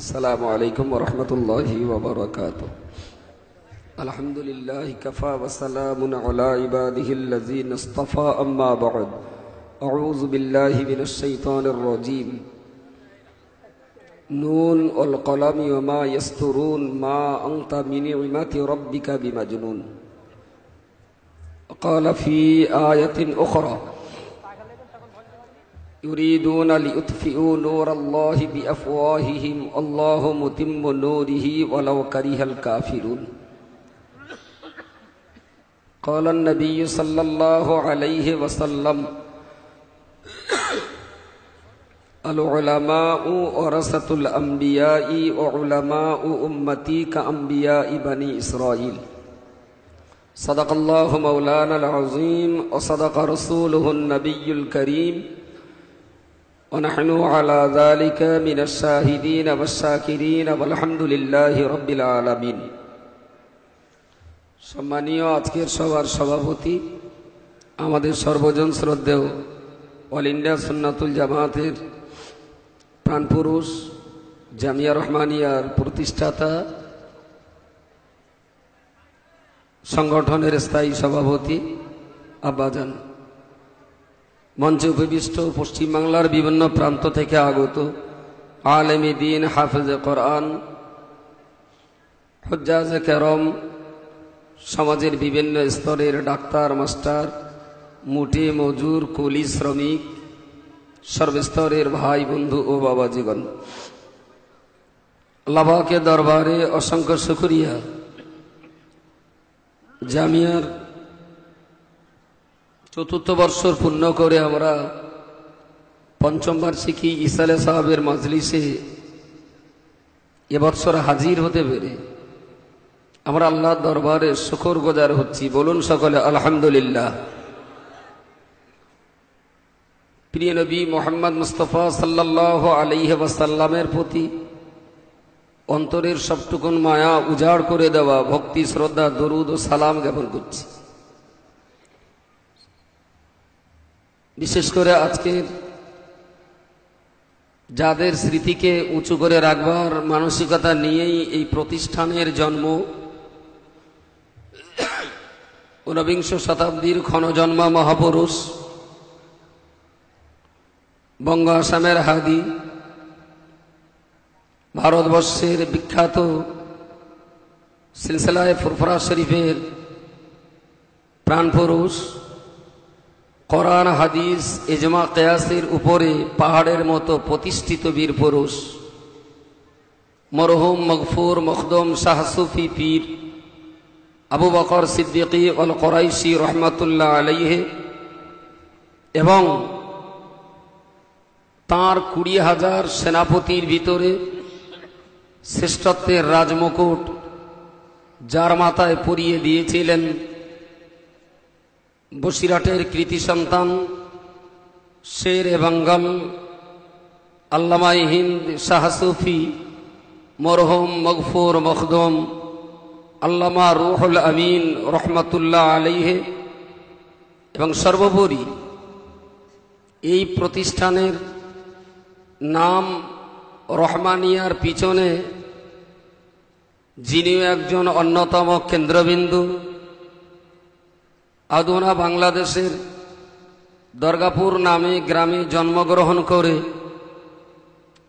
السلام عليكم ورحمة الله وبركاته. الحمد لله كفى وسلام على عباده الذين اصطفى أما بعد. أعوذ بالله من الشيطان الرجيم. نون والقلم وما يسطرون ما أنت بنعمة ربك بمجنون. قال في آية أخرى يريدون ليطفئوا نور الله بأفواههم الله متم نوره ولو كره الكافرون. قال النبي صلى الله عليه وسلم العلماء ورثة الأنبياء وعلماء أمتي كأنبياء بني إسرائيل. صدق الله مولانا العظيم وصدق رسوله النبي الكريم ونحن على ذلك من الشاهدين والشاكرين والحمد لله رب العالمين. সম্মানীয় আজকের সভার সভাপতি আমাদের সর্বজন শ্রদ্ধেয় অল ইন্ডিয়া সুন্নাতুল জামাতের প্রাণপুরুষ জামিয়া রহমানিয়ার প্রতিষ্ঠাতা সংগঠনের স্থায়ী সভাপতি আব্বাজান, মঞ্চে উপবিষ্ট পশ্চিমবাংলার বিভিন্ন প্রান্ত থেকে আগত আলেমে দ্বীন, হাফেজে কোরআন, হুজ্জাজে কেরম, সমাজের বিভিন্ন স্তরের ডাক্তার, মাস্টার, মুঠে মজুর, কুলি শ্রমিক, সর্বস্তরের ভাই বন্ধু ও বাবাজীগণ, আল্লাহ পাকের দরবারে অসংখ্য শুকরিয়া। জামিয়ার চতুর্থ বর্ষর পূর্ণ করে আমরা পঞ্চম বার্ষিকী ইসালে সাহাবের মাজলিসে এবছর হাজির হতে পেরে আমরা আল্লাহর দরবারে শুকর গুজার হচ্ছি। বলুন সকলে আলহামদুলিল্লাহ। প্রিয় নবী মুহাম্মদ মুস্তাফা সাল্লাল্লাহু আলাইহি ওয়াসাল্লামের প্রতি অন্তরের সবটুকুন মায়া উজাড় করে দেওয়া ভক্তি, শ্রদ্ধা, দরুদ ও সালাম জ্ঞাপন করছি। বিশেষ করে আজকের যাদের স্মৃতিকে উঁচু করে রাখবার মানসিকতা নিয়েই এই প্রতিষ্ঠানের জন্ম, ঊনবিংশ শতাব্দীর ক্ষণজন্মা মহাপুরুষ, বঙ্গ আসামের হাদি, ভারতবর্ষের বিখ্যাত সিলসিলায়ে ফুরফুরা শরীফের প্রাণপুরুষ, কোরআন হাদিস ইজমা কিয়াসের উপরে পাহাড়ের মতো প্রতিষ্ঠিত বীর পুরুষ মরহুম মগফুর মখদুম শাহ সুফি পীর আবু বকর সিদ্দিকী আল কুরাইশি রহমাতুল্লাহ আলাইহি এবং তাঁর 20,000 সেনাপতির ভিতরে শ্রেষ্ঠত্বের রাজমুকুট যার মাথায় পরিয়ে দিয়েছিলেন বসিরহাটের কৃতি সন্তান শের এ বাঙ্গাল আল্লামা হিন্দ শাহ সুফি মরহুম মগফুর মখদুম আল্লামা রুহুল আমিন রহমাতুল্লাহ আলাইহি এবং সর্বোপরি এই প্রতিষ্ঠানের নাম রহমানিয়ার পিছনে যিনি একজন অন্যতম কেন্দ্রবিন্দু, আদুনা বাংলাদেশের দরগাপুর নামে গ্রামে জন্মগ্রহণ করে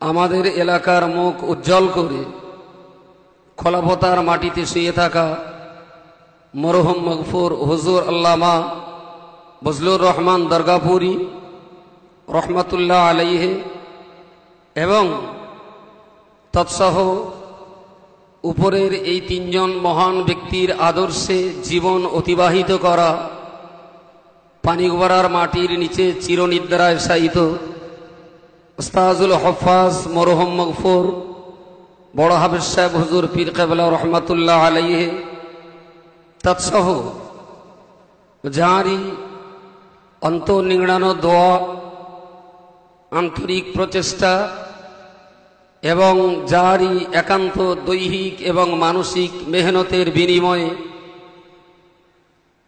আমাদের এলাকার মুখ উজ্জ্বল করে খোলাফতার মাটিতে শুয়ে থাকা মরহুম মগফুর হুজুর আল্লামা বজলুর রহমান দরগাপুরি রহমাতুল্লাহ আলাইহি এবং তৎসহ উপরের এই তিনজন মহান ব্যক্তির আদর্শে জীবন অতিবাহিত করা, পানিগড়ার মাটির নিচে চিরনিদ্রায় শায়িত উস্তাজুল হফাজ মরহুম মগফুর বড় হাফেজ সাহেব হুজুর পীর কেবলা রহমাতুল্লাহ আলাইহি তৎসহ যাঁরই অন্তর্নিংড়ানো দোয়া, আন্তরিক প্রচেষ্টা এবং যারই একান্ত দৈহিক এবং মানসিক মেহনতের বিনিময়ে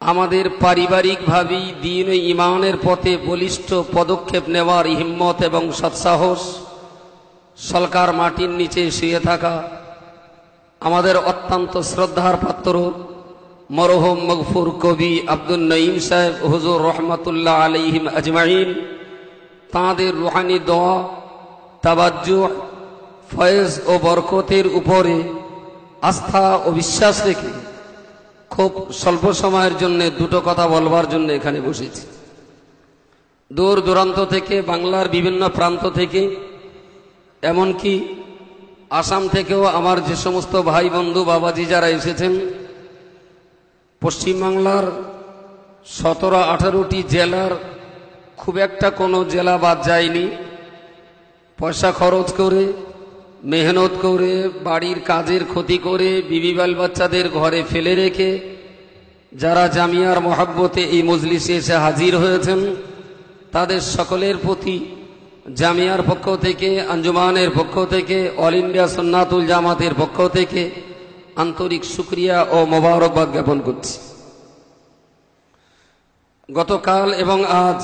আমাদের পারিবারিকভাবেই দ্বীন ও ঈমানের পথে বলিষ্ঠ পদক্ষেপ নেওয়ার হিম্মত এবং সৎসাহস সলকার মাটির নিচে শুয়ে থাকা আমাদের অত্যন্ত শ্রদ্ধার পাত্র মরহুম মগফুর কবি আব্দুল নঈম সাহেব হুজুর রহমাতুল্লাহ আলাইহিম আজমাইন, তাঁদের রুহানি দোয়া, তাওয়াজ্জু, ফয়েজ ও বরকতের উপরে আস্থা ও বিশ্বাস রেখে খুব স্বল্প সময়ের জন্য দুটো কথা বলবার জন্য এখানে বসেছি। দূর দূরান্ত থেকে, বাংলার বিভিন্ন প্রান্ত থেকে, এমনকি আসাম থেকেও আমার যে সমস্ত ভাই বন্ধু বাবাজি যারা এসেছেন, পশ্চিমবাংলার 17-18টি জেলার খুব একটা কোনো জেলা বাদ যায়নি। পয়সা খরচ করে, মেহনত করে, বাড়ির কাজের ক্ষতি করে, বিবি বাল বাচ্চাদের ঘরে ফেলে রেখে যারা জামিয়ার মহাব্বতে এই মজলিসে এসে হাজির হয়েছেন, তাদের সকলের প্রতি জামিয়ার পক্ষ থেকে, আঞ্জুমানের পক্ষ থেকে, অল ইন্ডিয়া সুন্নাতুল জামাতের পক্ষ থেকে আন্তরিক শুকরিয়া ও মোবারকবাদ জ্ঞাপন করছি। গতকাল এবং আজ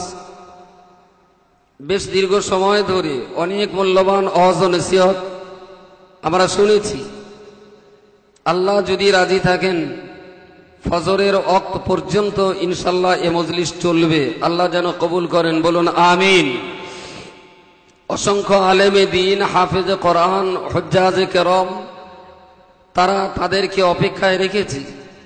বেশ দীর্ঘ সময় ধরে অনেক মূল্যবান ওয়াজ ও নসিহত আমরা শুনেছি। আল্লাহ যদি রাজি থাকেন, ফজরের ওয়াক্ত পর্যন্ত ইনশাআল্লাহ এ মজলিস চলবে। আল্লাহ যেন কবুল করেন, বলুন আমিন। অসংখ্য আলেমে দ্বীন, হাফেজে কোরআন, হুজ্জাজে কেরাম, তারা তাদেরকে অপেক্ষায় রেখেছি।